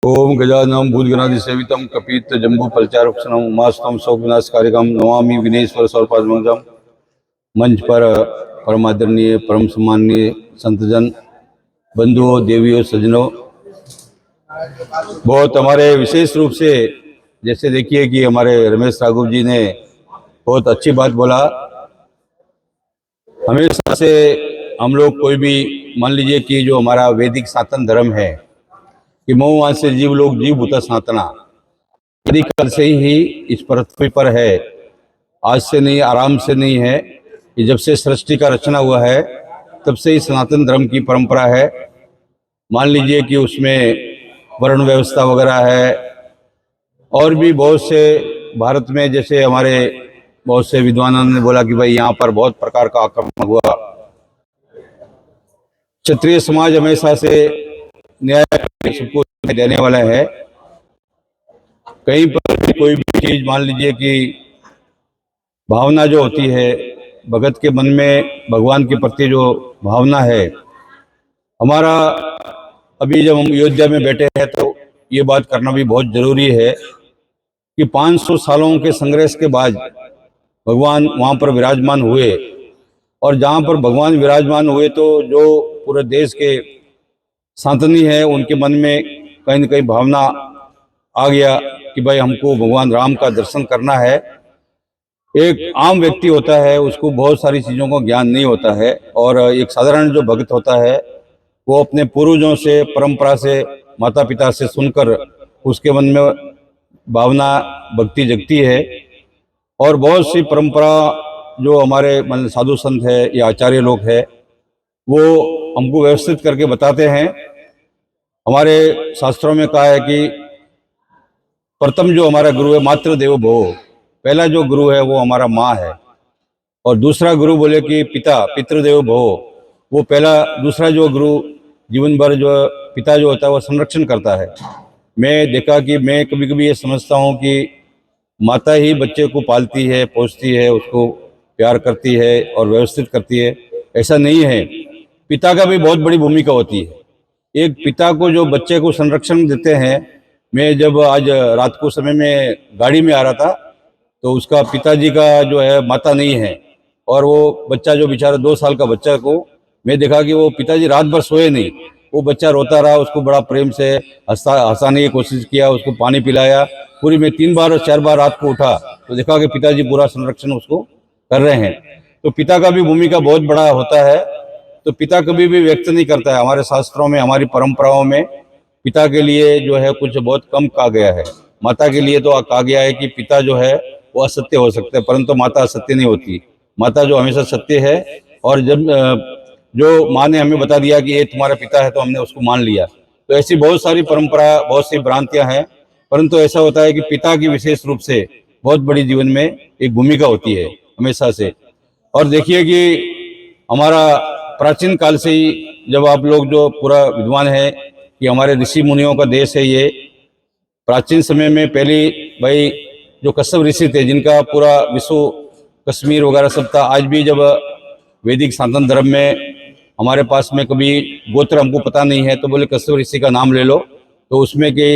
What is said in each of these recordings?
ओम गजाननं भूतगणाधिसेवितं कपित जम्बू फलचारुक्षणं उमास्तम शोक विनाशकारिकं नमामि विनेश्वर स्वरूपात्मजं। मंच पर परम आदरणीय परम सम्माननीय संतजन बंधुओं, देवियों, सज्जनों, बहुत हमारे विशेष रूप से जैसे देखिए कि हमारे रमेश राघव जी ने बहुत अच्छी बात बोला। हमेशा से हम लोग कोई भी मान लीजिए कि जो हमारा वैदिक सनातन धर्म है कि मोह से जीव लोग जीव भूता सनातना काल से ही इस पृथ्वी पर है। आज से नहीं, आराम से नहीं है। कि जब से सृष्टि का रचना हुआ है तब से ही सनातन धर्म की परंपरा है। मान लीजिए कि उसमें वर्ण व्यवस्था वगैरह है और भी बहुत से भारत में जैसे हमारे बहुत से विद्वानों ने बोला कि भाई यहाँ पर बहुत प्रकार का आक्रमण हुआ। क्षत्रिय समाज हमेशा से न्याय सबको देने वाला है। कहीं पर कोई भी चीज मान लीजिए कि भावना जो होती है भगत के मन में भगवान के प्रति जो भावना है, हमारा अभी जब हम अयोध्या में बैठे हैं तो ये बात करना भी बहुत जरूरी है कि 500 सालों के संघर्ष के बाद भगवान वहाँ पर विराजमान हुए। और जहाँ पर भगवान विराजमान हुए तो जो पूरे देश के सनातनी है उनके मन में कहीं न कहीं भावना आ गया कि भाई हमको भगवान राम का दर्शन करना है। एक आम व्यक्ति होता है उसको बहुत सारी चीज़ों का ज्ञान नहीं होता है और एक साधारण जो भक्त होता है वो अपने पूर्वजों से, परंपरा से, माता पिता से सुनकर उसके मन में भावना भक्ति जगती है। और बहुत सी परंपरा जो हमारे मतलब साधु संत है या आचार्य लोग है वो हमको व्यवस्थित करके बताते हैं। हमारे शास्त्रों में कहा है कि प्रथम जो हमारा गुरु है मातृ देवो भव, पहला जो गुरु है वो हमारा माँ है। और दूसरा गुरु बोले कि पिता पितृदेव भव, वो पहला दूसरा जो गुरु जीवन भर जो पिता जो होता है वो संरक्षण करता है। मैं देखा कि मैं कभी कभी ये समझता हूँ कि माता ही बच्चे को पालती है, पोसती है, उसको प्यार करती है और व्यवस्थित करती है, ऐसा नहीं है। पिता का भी बहुत बड़ी भूमिका होती है। एक पिता को जो बच्चे को संरक्षण देते हैं, मैं जब आज रात को समय में गाड़ी में आ रहा था तो उसका पिताजी का जो है माता नहीं है और वो बच्चा जो बेचारा 2 साल का बच्चा को मैं देखा कि वो पिताजी रात भर सोए नहीं। वो बच्चा रोता रहा, उसको बड़ा प्रेम से हंसाने की कोशिश किया, उसको पानी पिलाया। पूरी में 3 बार और 4 बार रात को उठा तो देखा कि पिताजी पूरा संरक्षण उसको कर रहे हैं। तो पिता का भी भूमिका बहुत बड़ा होता है। तो पिता कभी भी व्यक्त नहीं करता है। हमारे शास्त्रों में, हमारी परंपराओं में पिता के लिए जो है कुछ बहुत कम कहा गया है। माता के लिए तो कहा गया है कि पिता जो है वो असत्य हो सकते हैं परंतु माता असत्य नहीं होती। माता जो हमेशा सत्य है। और जब जो माँ ने हमें बता दिया कि ये तुम्हारा पिता है तो हमने उसको मान लिया। तो ऐसी बहुत सारी परंपरा, बहुत सी भ्रांतियां हैं, परंतु ऐसा होता है कि पिता की विशेष रूप से बहुत बड़ी जीवन में एक भूमिका होती है हमेशा से। और देखिए कि हमारा प्राचीन काल से ही जब आप लोग जो पूरा विद्वान है कि हमारे ऋषि मुनियों का देश है ये। प्राचीन समय में पहली भाई जो कश्यप ऋषि थे जिनका पूरा विश्व कश्मीर वगैरह सब था। आज भी जब वैदिक सनातन धर्म में हमारे पास में कभी गोत्र हमको पता नहीं है तो बोले कश्यप ऋषि का नाम ले लो, तो उसमें के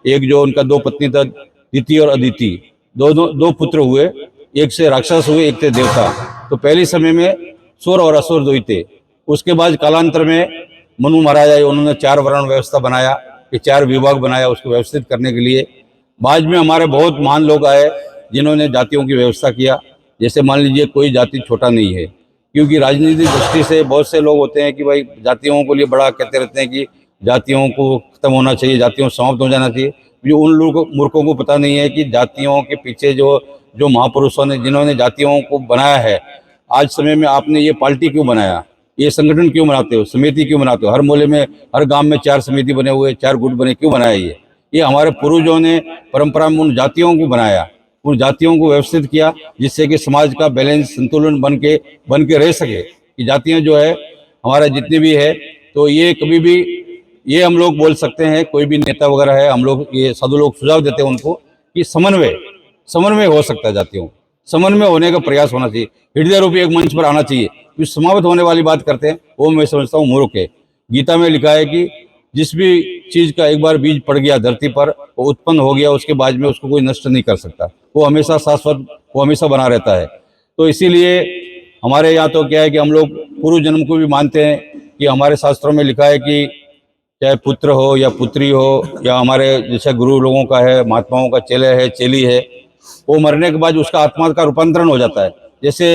एक जो उनका 2 पत्नी था, दिति और अदिति, दो पुत्र हुए। एक से राक्षस हुए, एक से देवता। तो पहले समय में सुर और असुर 2 ही थे। उसके बाद कालांतर में मनु महाराज आए, उन्होंने 4 वर्ण व्यवस्था बनाया, कि 4 विभाग बनाया उसको व्यवस्थित करने के लिए। बाद में हमारे बहुत महान लोग आए जिन्होंने जातियों की व्यवस्था किया। जैसे मान लीजिए कोई जाति छोटा नहीं है, क्योंकि राजनीतिक दृष्टि से बहुत से लोग होते हैं कि भाई जातियों को लिए बड़ा कहते रहते हैं कि जातियों को खत्म होना चाहिए, जातियों समाप्त हो जाना चाहिए। जो उन लोगों मूर्खों को पता नहीं है कि जातियों के पीछे जो जो महापुरुषों ने जिन्होंने जातियों को बनाया है, आज समय में आपने ये पार्टी क्यों बनाया, ये संगठन क्यों बनाते हो, समिति क्यों बनाते हो, हर मोहल्ले में हर गांव में 4 समिति बने हुए, 4 गुट बने, क्यों बनाया ये हमारे पूर्वजों ने परंपरा में उन जातियों को बनाया, उन जातियों को व्यवस्थित किया जिससे कि समाज का बैलेंस संतुलन बन के रह सके। कि जातियां जो है हमारा जितने भी है तो ये कभी भी ये हम लोग बोल सकते हैं, कोई भी नेता वगैरह है, हम लोग ये साधु लोग सुझाव देते हैं उनको कि समन्वय हो सकता है। जातियों समन्वय होने का प्रयास होना चाहिए, हृदय रूपी एक मंच पर आना चाहिए। जो समाप्त होने वाली बात करते हैं वो मैं समझता हूँ मूर्ख है। गीता में लिखा है कि जिस भी चीज का एक बार बीज पड़ गया धरती पर, वो उत्पन्न हो गया, उसके बाद में उसको कोई नष्ट नहीं कर सकता, वो हमेशा शाश्वत, वो हमेशा बना रहता है। तो इसीलिए हमारे यहाँ तो क्या है कि हम लोग पूर्व जन्म को भी मानते हैं कि हमारे शास्त्रों में लिखा है कि चाहे पुत्र हो या पुत्री हो, या हमारे जैसे गुरु लोगों का है, महात्माओं का चेले है, चेली है, वो मरने के बाद उसका आत्मा का रूपांतरण हो जाता है। जैसे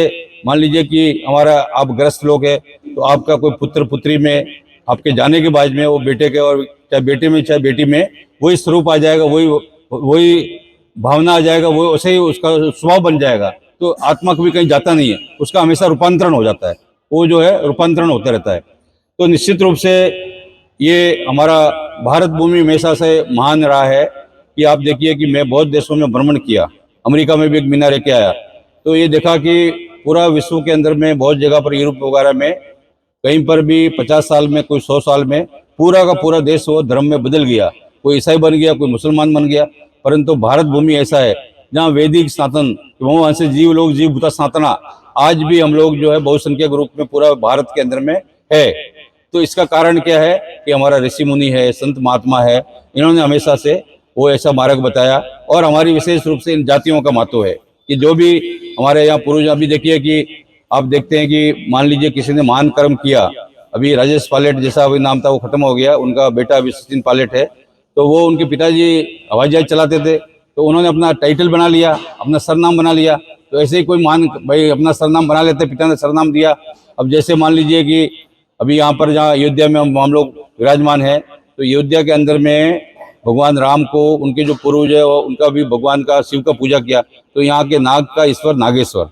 मान लीजिए कि हमारा आप ग्रस्त लोग है, तो आपका कोई पुत्र पुत्री में आपके जाने के बाद में वो बेटे के, और चाहे बेटे में चाहे बेटी में, वही स्वरूप आ जाएगा, वही वही भावना आ जाएगा, वो वैसे ही उसका स्वभाव बन जाएगा। तो आत्मा कभी कहीं जाता नहीं है, उसका हमेशा रूपांतरण हो जाता है, वो जो है रूपांतरण होता रहता है। तो निश्चित रूप से ये हमारा भारत भूमि हमेशा से महान रहा है कि आप देखिए कि मैं बहुत देशों में भ्रमण किया, अमेरिका में भी एक महीना रह के आया, तो ये देखा कि पूरा विश्व के अंदर में बहुत जगह पर, यूरोप वगैरह में, कहीं पर भी 50 साल में, कोई 100 साल में पूरा का पूरा देश वो धर्म में बदल गया, कोई ईसाई बन गया, कोई मुसलमान बन गया। परंतु भारत भूमि ऐसा है जहाँ वैदिक सनातन, वहाँ से जीव लोग जीव भूता सनातना, आज भी हम लोग जो है बहुसंख्यक रूप में पूरा भारत के अंदर में है। तो इसका कारण क्या है कि हमारा ऋषि मुनि है, संत महात्मा है, इन्होंने हमेशा से वो ऐसा मार्ग बताया। और हमारी विशेष रूप से इन जातियों का महत्व है कि जो भी हमारे यहाँ पूर्वज, अभी देखिए कि आप देखते हैं कि मान लीजिए किसी ने महान कर्म किया, अभी राजेश पायलट जैसा अभी नाम था वो खत्म हो गया, उनका बेटा अभी सचिन पायलट है, तो वो उनके पिताजी हवाई जहाज चलाते थे, तो उन्होंने अपना टाइटल बना लिया, अपना सरनाम बना लिया। तो ऐसे ही कोई महान भाई अपना सरनाम बना लेते, पिता ने सरनाम दिया। अब जैसे मान लीजिए कि अभी यहाँ पर जहाँ अयोध्या में हम लोग विराजमान हैं, तो अयोध्या के अंदर में भगवान राम को उनके जो पूर्वज है उनका भी भगवान का शिव का पूजा किया, तो यहाँ के नाग का ईश्वर नागेश्वर,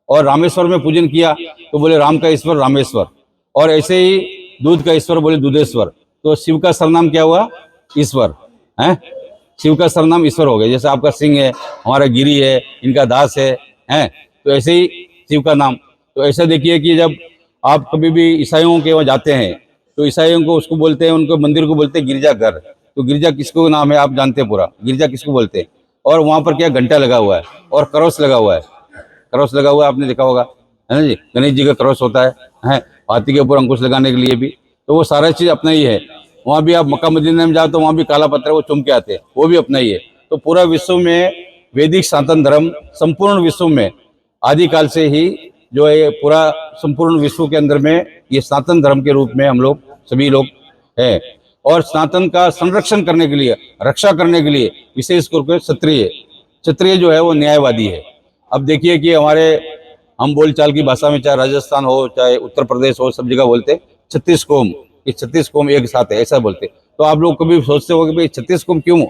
और रामेश्वर में पूजन किया तो बोले राम का ईश्वर रामेश्वर, और ऐसे ही दूध का ईश्वर बोले दूधेश्वर। तो शिव का सरनाम क्या हुआ? ईश्वर है, शिव का सरनाम ईश्वर हो गया। जैसे आपका सिंह है, हमारा गिरी है, इनका दास है, तो ऐसे ही शिव का नाम। तो ऐसा देखिए कि जब आप कभी भी ईसाइयों के वहाँ जाते हैं, तो ईसाइयों को उसको बोलते हैं, उनको मंदिर को बोलते हैं गिरजाघर। तो गिरजा किसको नाम है आप जानते हैं, पूरा गिरजा किसको बोलते हैं। और वहाँ पर क्या घंटा लगा हुआ है और क्रॉस लगा हुआ है, क्रॉस लगा हुआ है, आपने देखा होगा, है ना जी। गणेश जी का क्रॉस होता है हाथी के ऊपर अंकुश लगाने के लिए भी। तो वो सारा चीज़ अपना ही है। वहाँ भी आप मक्का मदीना में जाओ तो वहाँ भी काला पत्थर वो चुम के आते हैं, वो भी अपना ही है। तो पूरा विश्व में वैदिक सनातन धर्म संपूर्ण विश्व में आदिकाल से ही जो है, पूरा संपूर्ण विश्व के अंदर में ये सनातन धर्म के रूप में हम लोग सभी लोग हैं। और सनातन का संरक्षण करने के लिए, रक्षा करने के लिए विशेष करके क्षत्रिय जो है वो न्यायवादी है। अब देखिए कि हमारे हम बोलचाल की भाषा में, चाहे राजस्थान हो चाहे उत्तर प्रदेश हो, सब जगह बोलते 36 कोम, ये 36 कोम एक साथ है, ऐसा बोलते। तो आप लोग कभी सोचते हो कि भाई 36 कोम क्यों,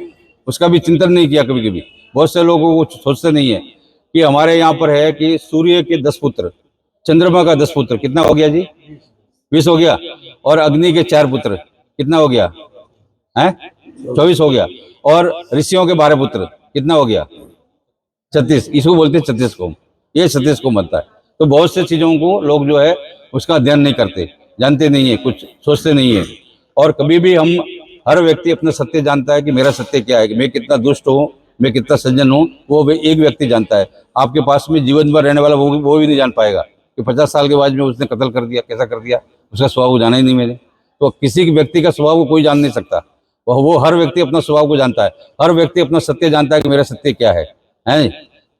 उसका भी चिंतन नहीं किया कभी कभी? बहुत से लोगों को सोचते नहीं है कि हमारे यहाँ पर है कि सूर्य के 10 पुत्र, चंद्रमा का 10 पुत्र, कितना हो गया जी? 20 हो गया। और अग्नि के 4 पुत्र, कितना हो गया है? 24 हो गया। और ऋषियों के 12 पुत्र, कितना हो गया? 36। इसको बोलते हैं 36 कोम, ये 36 कोम बनता है। तो बहुत से चीजों को लोग जो है उसका अध्ययन नहीं करते, जानते नहीं है, कुछ सोचते नहीं है। और कभी भी हम, हर व्यक्ति अपना सत्य जानता है कि मेरा सत्य क्या है, कि मैं कितना दुष्ट हूँ, मैं कितना सज्जन हूँ, वो एक व्यक्ति जानता है। आपके पास में जीवन भर रहने वाला वो भी नहीं जान पाएगा कि 50 साल के बाद में उसने कत्ल कर दिया, कैसा कर दिया, उसका स्वभाव को जाना ही नहीं मैंने। तो किसी व्यक्ति का स्वभाव को कोई जान नहीं सकता, वो हर व्यक्ति अपना स्वभाव को जानता है, हर व्यक्ति अपना सत्य जानता है कि मेरा सत्य क्या है।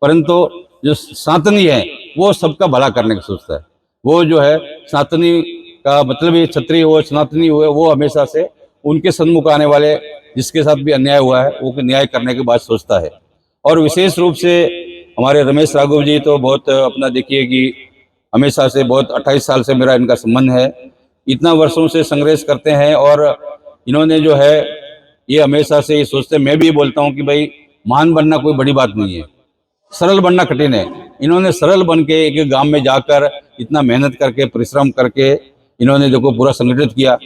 परंतु जो सनातनी है वो सबका भला करने का सोचता है। वो जो है सनातनी का मतलब ये क्षत्रिय हो, सनातनी हुए, वो हमेशा से उनके सन्मुख आने वाले जिसके साथ भी अन्याय हुआ है वो न्याय करने के बाद सोचता है। और विशेष रूप से हमारे रमेश राघव जी तो बहुत अपना देखिए कि हमेशा से, बहुत 28 साल से मेरा इनका संबंध है, इतना वर्षों से संघर्ष करते हैं। और इन्होंने जो है ये हमेशा से ये सोचते, मैं भी ये बोलता हूँ कि भाई महान बनना कोई बड़ी बात नहीं है, सरल बनना कठिन है। इन्होंने सरल बन के एक गांव में जाकर इतना मेहनत करके, परिश्रम करके इन्होंने देखो पूरा संगठित किया।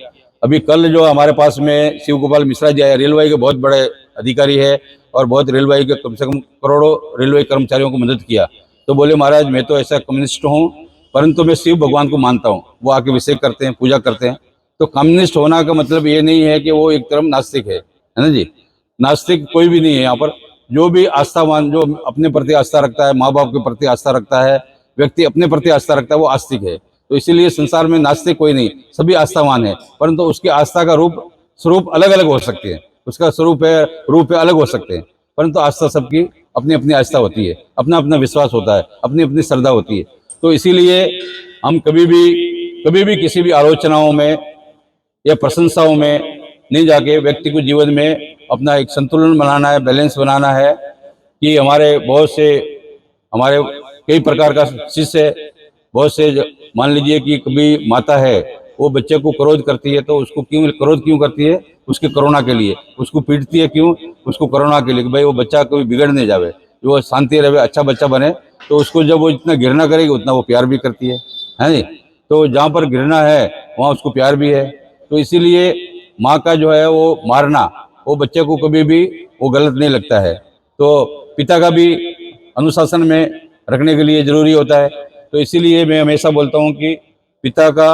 अभी कल जो हमारे पास में शिव गोपाल मिश्रा जी आए, रेलवे के बहुत बड़े अधिकारी है और बहुत रेलवे के कम से कम करोड़ों रेलवे कर्मचारियों को मदद किया। तो बोले महाराज मैं तो ऐसा कम्युनिस्ट हूँ, परंतु मैं शिव भगवान को मानता हूँ। वो आके अभिषेक करते हैं, पूजा करते हैं। तो कम्युनिस्ट होना का मतलब ये नहीं है कि वो एक तरफ नास्तिक है ना जी। नास्तिक कोई भी नहीं है यहाँ पर। जो भी आस्थावान, जो अपने प्रति आस्था रखता है, माँ बाप के प्रति आस्था रखता है, व्यक्ति अपने प्रति आस्था रखता है, वो आस्तिक है। तो इसीलिए संसार में नास्तिक कोई नहीं, सभी आस्थावान है, परंतु उसकी आस्था का रूप स्वरूप अलग अलग हो सकते हैं, उसका स्वरूप है, रूप है, अलग हो सकते हैं, परंतु आस्था सबकी अपनी अपनी आस्था होती है, अपना अपना विश्वास होता है, अपनी अपनी श्रद्धा होती है। तो इसीलिए हम कभी भी किसी भी आलोचनाओं में या प्रशंसाओं में नहीं जाके व्यक्ति को जीवन में अपना एक संतुलन बनाना है, बैलेंस बनाना है। कि हमारे बहुत से हमारे कई प्रकार का शिष्य है, बहुत से मान लीजिए कि कभी माता है, वो बच्चे को क्रोध करती है, तो उसको क्रोध क्यों करती है? उसके करुणा के लिए। उसको पीटती है क्यों? उसको करुणा के लिए, कि भाई वो बच्चा कभी बिगड़ नहीं जावे, वो शांति रहे, अच्छा बच्चा बने। तो उसको जब वो इतना घृणा करेगी उतना वो प्यार भी करती है नहीं? तो जहाँ पर घृणा है वहाँ उसको प्यार भी है। तो इसीलिए माँ का जो है वो मारना, वो बच्चे को कभी भी वो गलत नहीं लगता है। तो पिता का भी अनुशासन में रखने के लिए जरूरी होता है। तो इसीलिए मैं हमेशा बोलता हूँ कि पिता का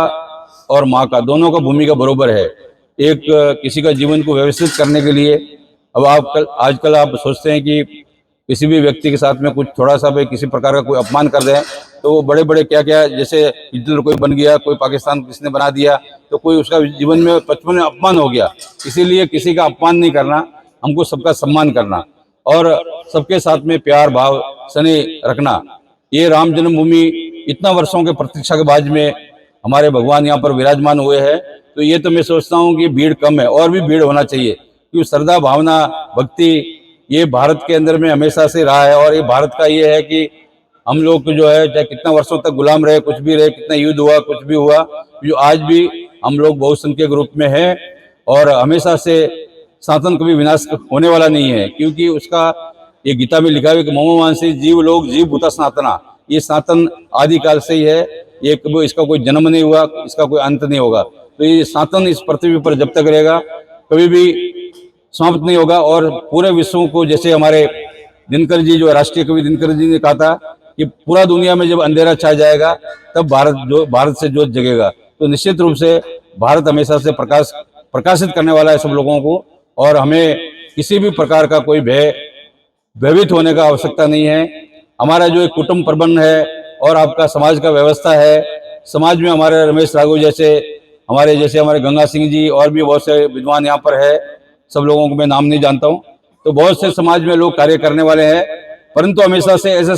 और माँ का दोनों का भूमिका बरोबर है एक किसी का जीवन को व्यवस्थित करने के लिए। अब आजकल आप सोचते हैं कि किसी भी व्यक्ति के साथ में कुछ थोड़ा सा भी किसी प्रकार का कोई अपमान कर दें तो वो बड़े बड़े क्या क्या, जैसे हिटलर कोई बन गया, कोई पाकिस्तान किसने बना दिया, तो कोई उसका जीवन में बचपन में अपमान हो गया। इसीलिए किसी का अपमान नहीं करना, हमको सबका सम्मान करना और सबके साथ में प्यार भाव स्नेह रखना। ये राम जन्मभूमि इतना वर्षों के प्रतीक्षा के बाद में हमारे भगवान यहाँ पर विराजमान हुए हैं। तो ये तो मैं सोचता हूँ कि भीड़ कम है, और भी भीड़ होना चाहिए, क्योंकि श्रद्धा भावना भक्ति ये भारत के अंदर में हमेशा से रहा है। और ये भारत का ये है कि हम लोग जो है चाहे कितना वर्षों तक गुलाम रहे, कुछ भी रहे, कितना युद्ध हुआ, कुछ भी हुआ, जो आज भी हम लोग बहुसंख्यक रूप में है। और हमेशा से सनातन कभी विनाश होने वाला नहीं है, क्योंकि उसका ये गीता में लिखा है कि ममो मानसी जीव लोग जीव भूता सनातना। ये सनातन आदिकाल से ही है, ये कभी इसका कोई जन्म नहीं हुआ, इसका कोई अंत नहीं होगा। तो ये सनातन इस पृथ्वी पर जब तक रहेगा कभी भी समाप्त नहीं होगा। और पूरे विश्व को, जैसे हमारे दिनकर जी जो राष्ट्रीय कवि दिनकर जी ने कहा था कि पूरा दुनिया में जब अंधेरा छा जाएगा तब भारत से ज्योत जगेगा। तो निश्चित रूप से भारत हमेशा से प्रकाशित करने वाला है सब लोगों को, और हमें किसी भी प्रकार का कोई भयभीत होने का आवश्यकता नहीं है। हमारा जो एक कुटुंब प्रबंध है और आपका समाज का व्यवस्था है, समाज में हमारे रमेश राघव जैसे हमारे गंगा सिंह जी और भी बहुत से विद्वान यहाँ पर है, सब लोगों को मैं नाम नहीं जानता हूँ। तो बहुत से समाज में लोग कार्य करने वाले हैं, परंतु हमेशा से ऐसे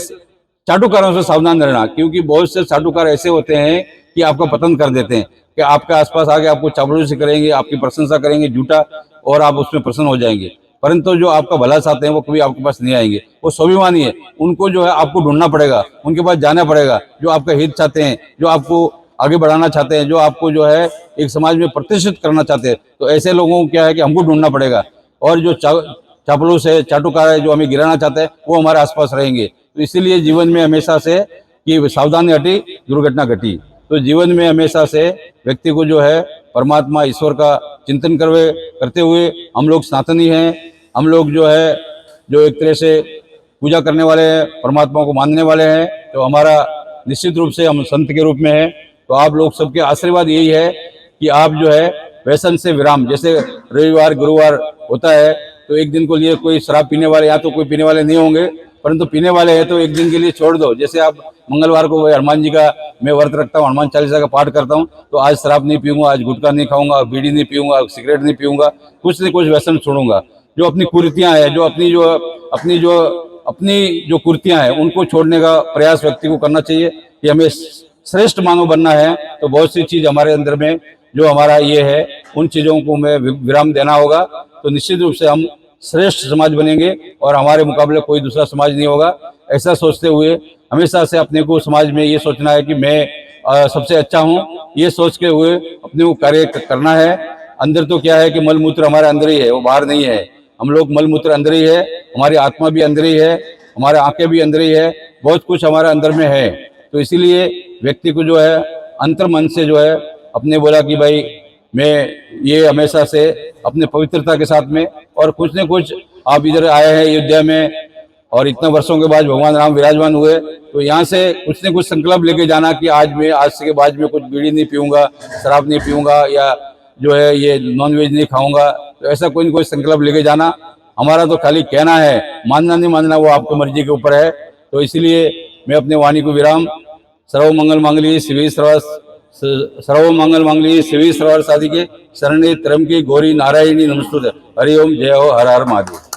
चाटुकारों से सावधान रहना, क्योंकि बहुत से चाटुकार ऐसे होते हैं कि आपका पतन कर देते हैं, कि आपके आसपास आके आपको चापलूसी करेंगे, आपकी प्रशंसा करेंगे झूठा, और आप उसमें प्रसन्न हो जाएंगे। परंतु जो आपका भला चाहते हैं वो कभी आपके पास नहीं आएंगे, वो स्वाभिमानी है। उनको जो है आपको ढूंढना पड़ेगा, उनके पास जाना पड़ेगा, जो आपका हित चाहते हैं, जो आपको आगे बढ़ाना चाहते हैं, जो आपको जो है एक समाज में प्रतिष्ठित करना चाहते हैं। तो ऐसे लोगों को क्या है कि हमको ढूंढना पड़ेगा, और जो चापलूस है, चाटुकार है, जो हमें गिराना चाहते हैं, वो हमारे आसपास रहेंगे। तो इसीलिए जीवन में हमेशा से कि सावधानी हटी दुर्घटना घटी। तो जीवन में हमेशा से व्यक्ति को जो है परमात्मा ईश्वर का चिंतन करते हुए, हम लोग सनातनी हैं, हम लोग जो है जो एक तरह से पूजा करने वाले हैं, परमात्मा को मानने वाले हैं, तो हमारा निश्चित रूप से हम संत के रूप में हैं। तो आप लोग सबके आशीर्वाद यही है कि आप जो है व्यसन से विराम, जैसे रविवार गुरुवार होता है तो एक दिन को लिए कोई शराब पीने वाले, या तो कोई पीने वाले नहीं होंगे, परंतु पीने वाले हैं तो एक दिन के लिए छोड़ दो। जैसे आप मंगलवार को हनुमान जी का मैं व्रत रखता हूँ, हनुमान चालीसा का पाठ करता हूँ, तो आज शराब नहीं पीऊंगा, आज गुटखा नहीं खाऊंगा, बीड़ी नहीं पीऊंगा, सिगरेट नहीं पीऊंगा, कुछ न कुछ व्यसन छोड़ूंगा। जो अपनी कुरीतियां हैं, जो अपनी जो कुरीतियां हैं, उनको छोड़ने का प्रयास व्यक्ति को करना चाहिए। कि हमें श्रेष्ठ मानव बनना है, तो बहुत सी चीज हमारे अंदर में जो हमारा ये है, उन चीजों को हमें विराम देना होगा। तो निश्चित रूप से हम श्रेष्ठ समाज बनेंगे और हमारे मुकाबले कोई दूसरा समाज नहीं होगा। ऐसा सोचते हुए हमेशा से अपने को समाज में ये सोचना है कि मैं सबसे अच्छा हूँ, ये सोच के हुए अपने को कार्य करना है। अंदर तो क्या है कि मल मूत्र हमारे अंदर ही है, वो बाहर नहीं है। हम लोग मल मूत्र अंदर ही है, हमारी आत्मा भी अंदर ही है, हमारे आंखें भी अंदर ही है, बहुत कुछ हमारे अंदर में है। तो इसीलिए व्यक्ति को जो है अंतर मन से जो है अपने बोला कि भाई मैं ये हमेशा से अपने पवित्रता के साथ में, और कुछ न कुछ आप इधर आए हैं अयोध्या में और इतने वर्षों के बाद भगवान राम विराजमान हुए, तो यहाँ से कुछ न कुछ संकल्प लेके जाना कि आज से के बाद में कुछ बीड़ी नहीं पीऊंगा, शराब नहीं पीऊंगा, या जो है ये नॉनवेज नहीं खाऊंगा। तो ऐसा कोई न कोई संकल्प लेके जाना। हमारा तो खाली कहना है, मानना नहीं मानना वो आपकी मर्जी के ऊपर है। तो इसलिए मैं अपने वाणी को विराम। सर्व मंगल मांगल्ये शिवे सर्वार्थ सर्व मंगल मांगल्ये शिवे सर्वार्थ साधिके शरण्ये त्र्यंबके गौरी नारायणी नमस्तुते। हरि ओम, जय हो, हर हर महादेव।